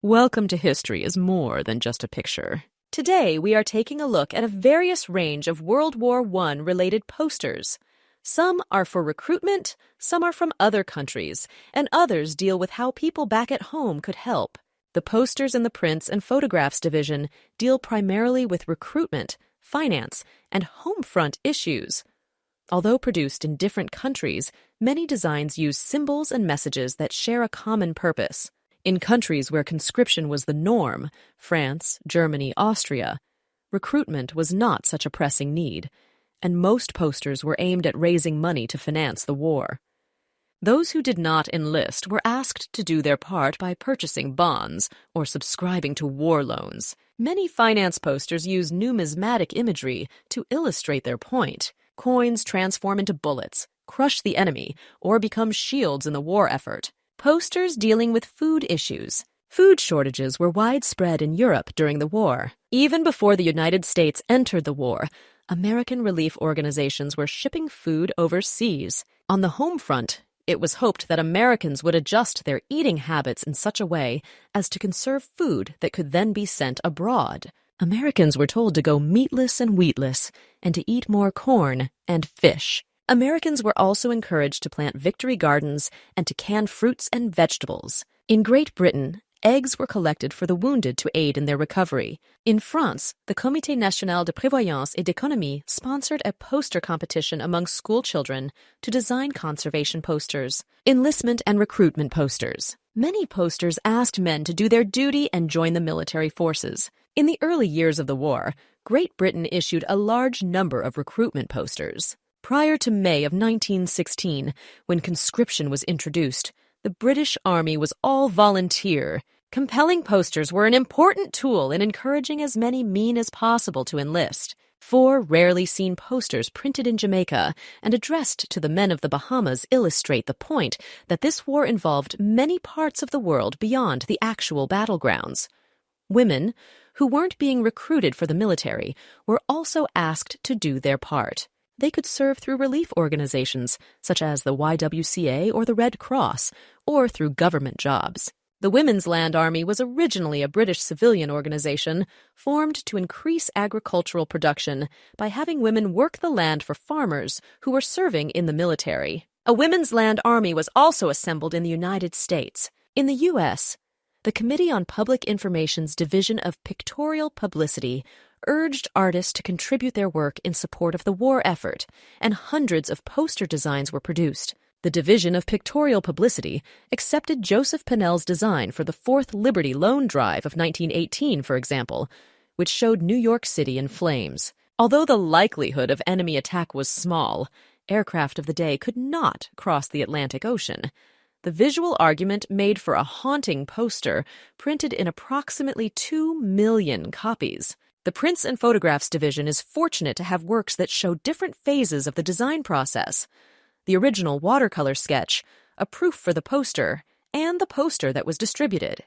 Welcome to History is more than just a picture. Today, we are taking a look at a various range of World War I related posters. Some are for recruitment, some are from other countries, and others deal with how people back at home could help. The posters in the prints and photographs division deal primarily with recruitment, finance, and home front issues. Although produced in different countries, many designs use symbols and messages that share a common purpose. In countries where conscription was the norm, France, Germany, Austria, recruitment was not such a pressing need, and most posters were aimed at raising money to finance the war. Those who did not enlist were asked to do their part by purchasing bonds or subscribing to war loans. Many finance posters use numismatic imagery to illustrate their point. Coins transform into bullets, crush the enemy, or become shields in the war effort. Posters dealing with food issues. Food shortages were widespread in Europe during the war. Even before the United States entered the war, American relief organizations were shipping food overseas. On the home front, it was hoped that Americans would adjust their eating habits in such a way as to conserve food that could then be sent abroad. Americans were told to go meatless and wheatless and to eat more corn and fish. Americans were also encouraged to plant victory gardens and to can fruits and vegetables. In Great Britain, eggs were collected for the wounded to aid in their recovery. In France, the Comité National de Prévoyance et d'Économie sponsored a poster competition among school children to design conservation posters. Enlistment and recruitment posters. Many posters asked men to do their duty and join the military forces. In the early years of the war, Great Britain issued a large number of recruitment posters. Prior to May of 1916, when conscription was introduced, the British Army was all volunteer. Compelling posters were an important tool in encouraging as many men as possible to enlist. 4 rarely seen posters printed in Jamaica and addressed to the men of the Bahamas illustrate the point that this war involved many parts of the world beyond the actual battlegrounds. Women, who weren't being recruited for the military, were also asked to do their part. They could serve through relief organizations, such as the YWCA or the Red Cross, or through government jobs. The Women's Land Army was originally a British civilian organization formed to increase agricultural production by having women work the land for farmers who were serving in the military. A Women's Land Army was also assembled in the United States. In the U.S., the Committee on Public Information's Division of Pictorial Publicity urged artists to contribute their work in support of the war effort, and hundreds of poster designs were produced. The Division of Pictorial Publicity accepted Joseph Pennell's design for the Fourth Liberty Loan Drive of 1918, for example, which showed New York City in flames. Although the likelihood of enemy attack was small, aircraft of the day could not cross the Atlantic Ocean. The visual argument made for a haunting poster printed in approximately 2 million copies. The Prints and Photographs division is fortunate to have works that show different phases of the design process. The original watercolor sketch, a proof for the poster, and the poster that was distributed.